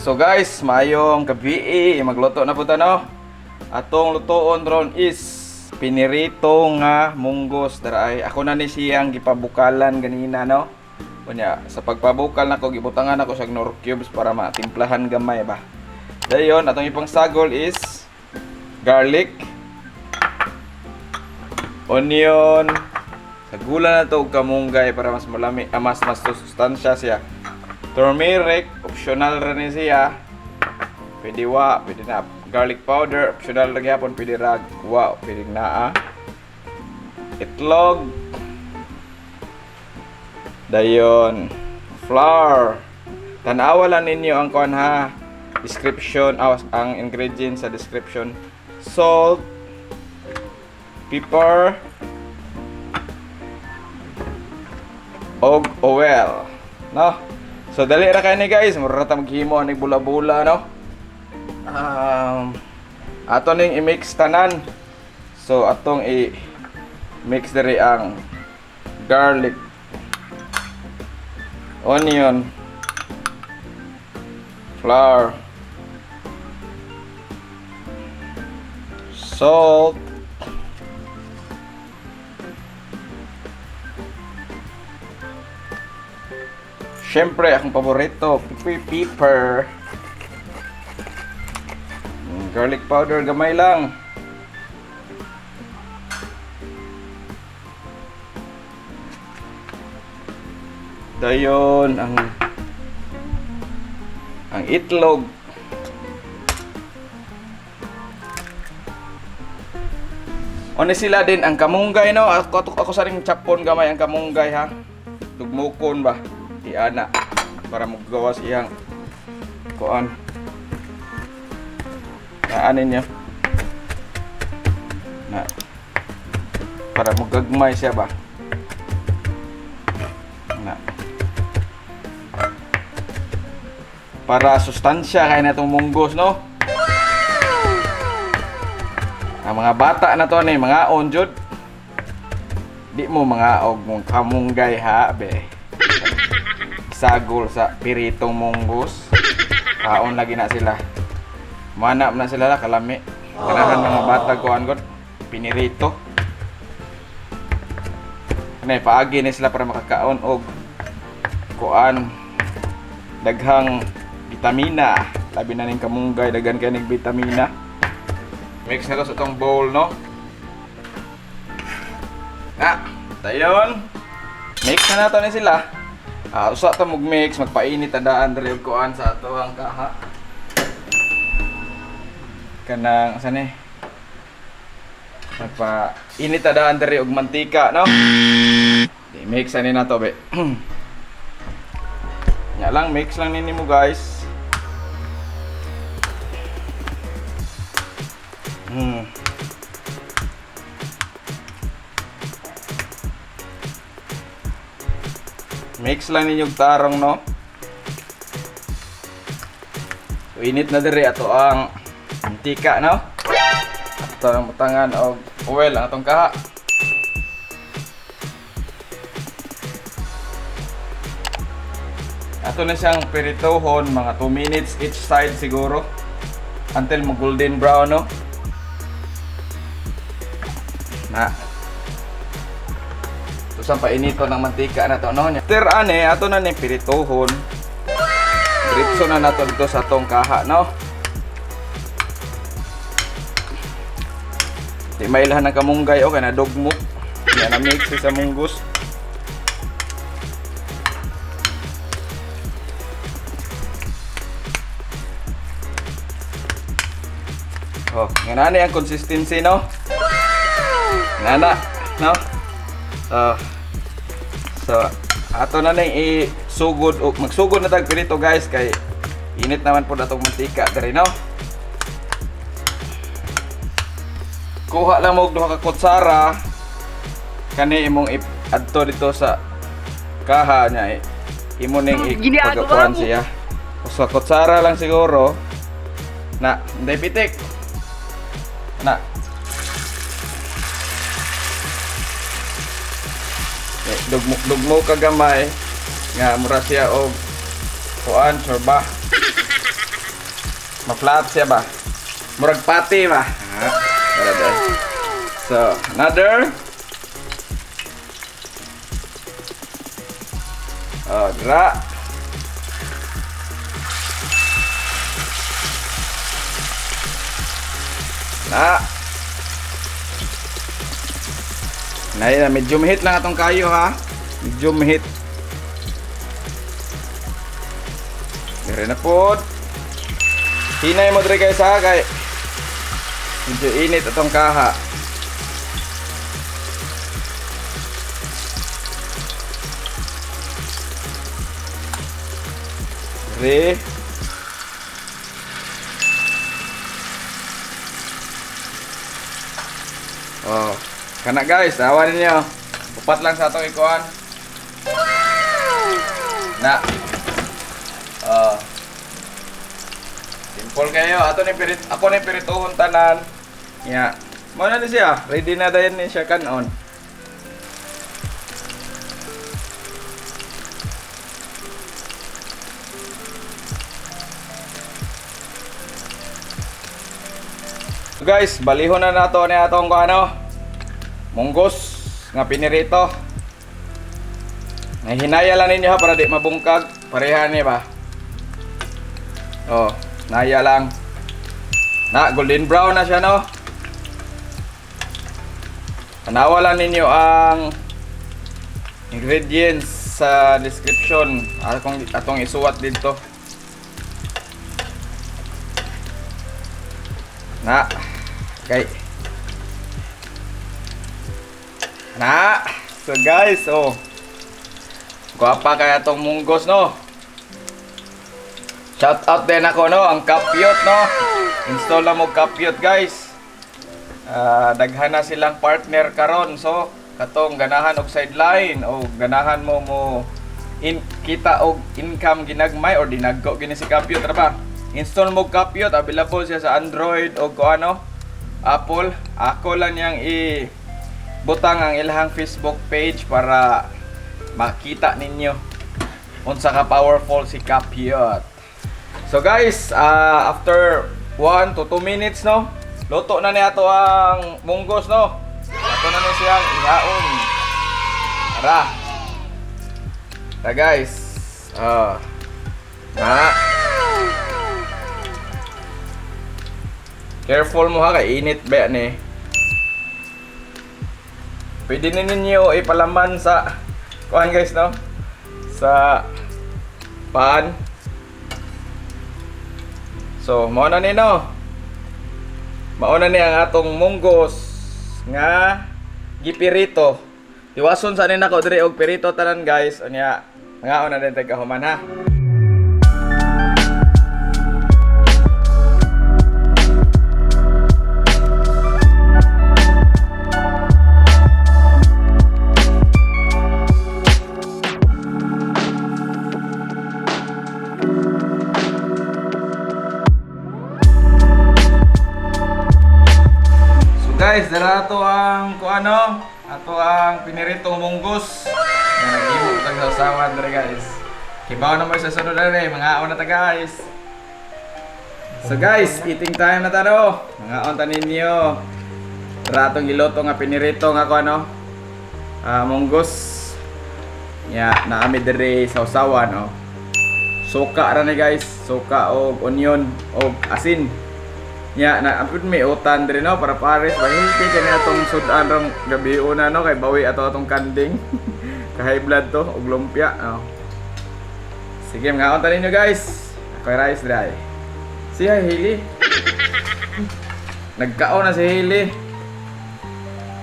So guys, mayong gabi, magluto na po no. Atong lutoon ron is pinirito nga munggos daray. Ako na ni siyang gipabukalan ganina no. Unya, sa pagpabukal nako gibutangan ako sa Knorr cubes para matimplahan gamay ba. Dayon atong ipang sagol is garlic, onion, sagulan na to og kamunggay para mas malami, mas sustansya siya. Turmeric, optional rin siya. Pwede wa, pwede na. Garlic powder, optional rin yapon, pwede rag. Wow, pwede na Itlog. Dayon, flour. Tanawa lang ninyo ang kuan ha. Description, ang ingredients sa description. Salt, pepper, og oil. No? So dali ra kay ni guys, mura ta maghimo ani bula-bula no. Ato ning i-mix tanan. So atong i-mix diri ang garlic, onion, flour, salt, syempre, akong paborito, pepper. Garlic powder, gamay lang. Dayon, ang itlog. One sila din ang kamunggay no. Ako sa ring chapon gamay ang kamunggay ha. Tugmukon ba? Ana para magawas iyang kuan naanin niya na para magagmay siya ba na para sustansya kay natong munggos no. Ang mga bata na to ni mga onjud di mo mga og mong kamunggay ha be sagol sa piritong munggos. Kaon lagi na sila. Manap na sila kalami. Kanahan mga bata kuan god pinirito. Kanay paagi ni sila para makakaon og kuan daghang vitamina. Labi na ning kamunggay daghan kay ning vitamina. Mix na to sa tong bowl no. Dayon. Mix na nato ni sila. Usa ta mag-mix, magpainit tandaan diri og kuan sa ato ang kaha. Kanang asa ni? Magpainit tandaan diri og mantika, no? I-mix ani nato be. Nya lang mix lang ninyo guys. Mix lang ninyong tarong no. So init na diri ato ang mantika no. Ato ang butangan og oil ang atong kaha. Ato na siyang piritohon mga 2 minutes each side siguro until mag golden brown no. Sa painito ng mantika na to no. After ane ato na ni piritohon. Diretso na nato dito sa atong kaha no. Di mailahan ng kamunggay o kay na dugmok. Yan na mix sa munggos. Oh, ngana ang consistency no. Ngana no. So ato na nang isugod o magsugod na tag pirito guys kay init naman po natong mantika diri no. kuha lang mo og duha ka kutsara kani imong adto dito sa kaha niya imo ning ipagkuan siya. Sa kutsara lang siguro na hindi pitik na dugmo ka gamay nga mura siya og kuan sorba ma-flat siya ba murag pati ba so another dra na medium heat lang atong kayo ha. Medium heat. Dire na po. Hinay mo dire kay sa kay medyo init atong kaha. Dire. Oh, kana guys, awan niyo. Upat lang sa atong ikuan. Na. Simple kayo. Ako ni pirituhon tanan. Ya. Mo na ni siya. Ready na dayon ni siya kanon. So guys, balihon na nato ni atong munggos nga pinirito. Hinaya lang ninyo ha para di mabungkag. Pareha ni ba? Oh, naya lang. Na golden brown na siya no. Tanawa lang ninyo ang ingredients sa description. Atong isuwat dito. Na. Okay. Na. So guys, oh. Guwapa kaya tong munggos no. Shout out din ako no, ang Kapyot no. Install na mo Kapyot guys. Daghan na silang partner karon. So katong ganahan og sideline o ganahan mo kita og income ginagmay or dinagko gini si Kapyot ra ba? Install mo Kapyot, available siya sa Android o Apple. Ako lang yang butang ang ilahang Facebook page para makita ninyo unsa ka powerful si Kapyot. So guys, after 1 to 2 minutes no, luto na ni ato ang munggos no. Ato na ni siyang ihaon. Tara. Ta guys. Careful mo ha, kay init ba ni. Pwede ninyo ipalaman sa kuan guys no, sa pan. So mauna ni no, mauna ni ang atong munggos nga gipirito. Iwason sa nina ko dire og pirito tanan guys. Unya ngaon na din tag kahuman ha. Guys, dala ato ang ato ang piniritong munggos. Nga nag-ibo tag sa usawan dere guys. Kibaw na mo sa sunod na rin, mga na ta guys. So guys, eating time na taro. Mga on ta ninyo. Dala atong giluto nga pinirito nga munggos. Ya, naami dere sa usawan Suka ra ni guys, suka og onion og asin. Ya, na apud may utan diri no para pares ba hindi kani atong sudan rong gabi una no kay bawi ato atong kanding. Ka high blood to og lumpia Sige, mga unta ninyo guys. Ako'y rice dry. Siya Hili. Nagkaon na si Hili.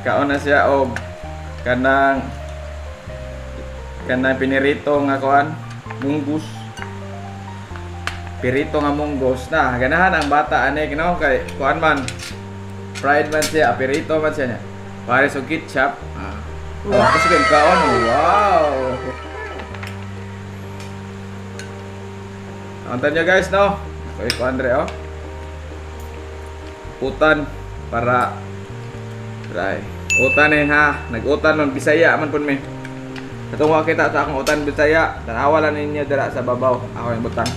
Kaon na siya og kanang pinirito nga munggos. Pirito nga munggos na ganahan ang bata ani kay kuan man fried man siya, aperito man siya niya. Pare sa ketchup. Oh, kasi kang kaon. Wow! Antan nyo guys, no? Okay, ko Andre, oh. Utan para dry. Utan eh ha. Nag-utan nun, Bisaya man pun me. Katong kita sa akong utan Bisaya, tanawa lang ninyo dira sa babaw. Ako yung butang.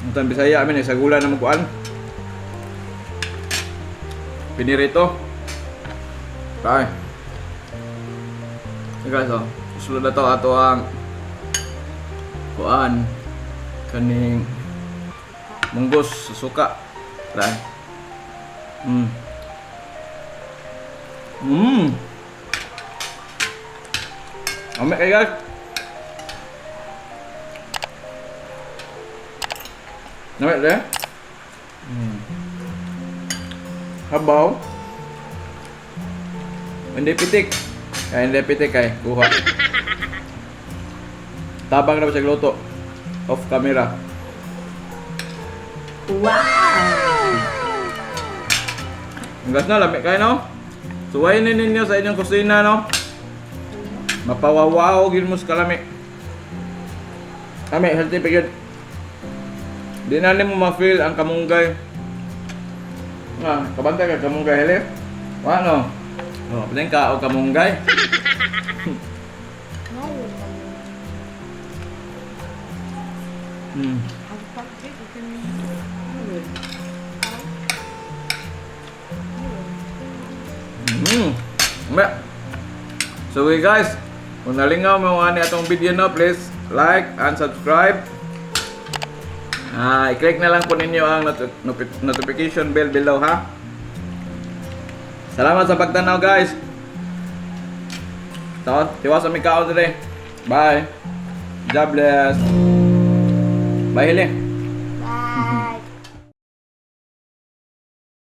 Utan Bisaya amin sa gula na magkuan. Pinirito. Okay. Guys, oh. Susunod na to ato ang kuan kaning munggos sa suka. Try. Ame kay guys. Namit deh. Habaw. Hindi pitik. Kaya hindi pitik kay kuha. Tabang na ba siya luto? Off camera. Wow! Ang gas na, lamig kayo, no? Suwayin ninyo sa inyong kusina, no? Mapawawaw, gin mo sa kalamig. Kami, healthy pigid. Di na mo ma-feel ang kamunggay. Kabantay ka kamunggay, hali? Ano? Oh, paling ka o kamunggay. So okay guys, kung nalingaw mo ani atong video na, please like and subscribe. I-click na lang po ninyo ang notification bell below ha. Salamat sa pagtanaw guys. Tiwas sa mikaw today. Bye. God bless. Bye Hili.